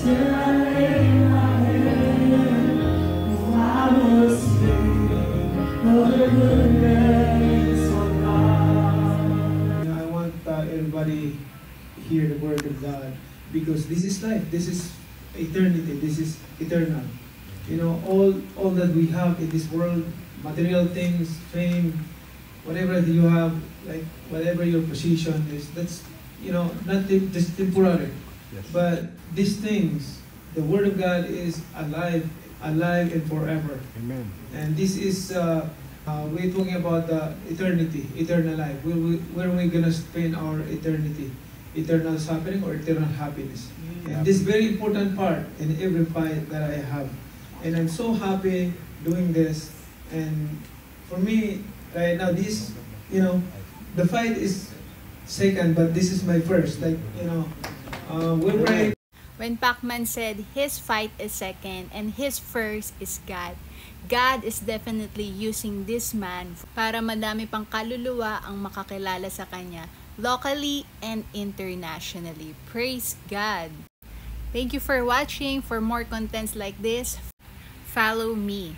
Till I lay my head, oh, I will sing of the goodness of God. I want everybody hear the word of God, because this is life, this is eternity, this is eternal. You know, all that we have in this world, material things, fame, whatever that you have, like whatever your position is, that's, you know, not just temporary. Yes. But these things, the Word of God is alive and forever. Amen. And this is, we're talking about the eternity, eternal life. Where are we going to spend our eternity? Eternal suffering or eternal happiness? And this is very important part in every fight that I have. And I'm so happy doing this. And for me, right now, this, you know, the fight is second, but this is my first. Like, you know, we're praying. When Pacman said his fight is second and his first is God, God is definitely using this man para madami pang kaluluwa ang makakilala sa kanya, locally and internationally. Praise God! Thank you for watching. For more contents like this, follow me.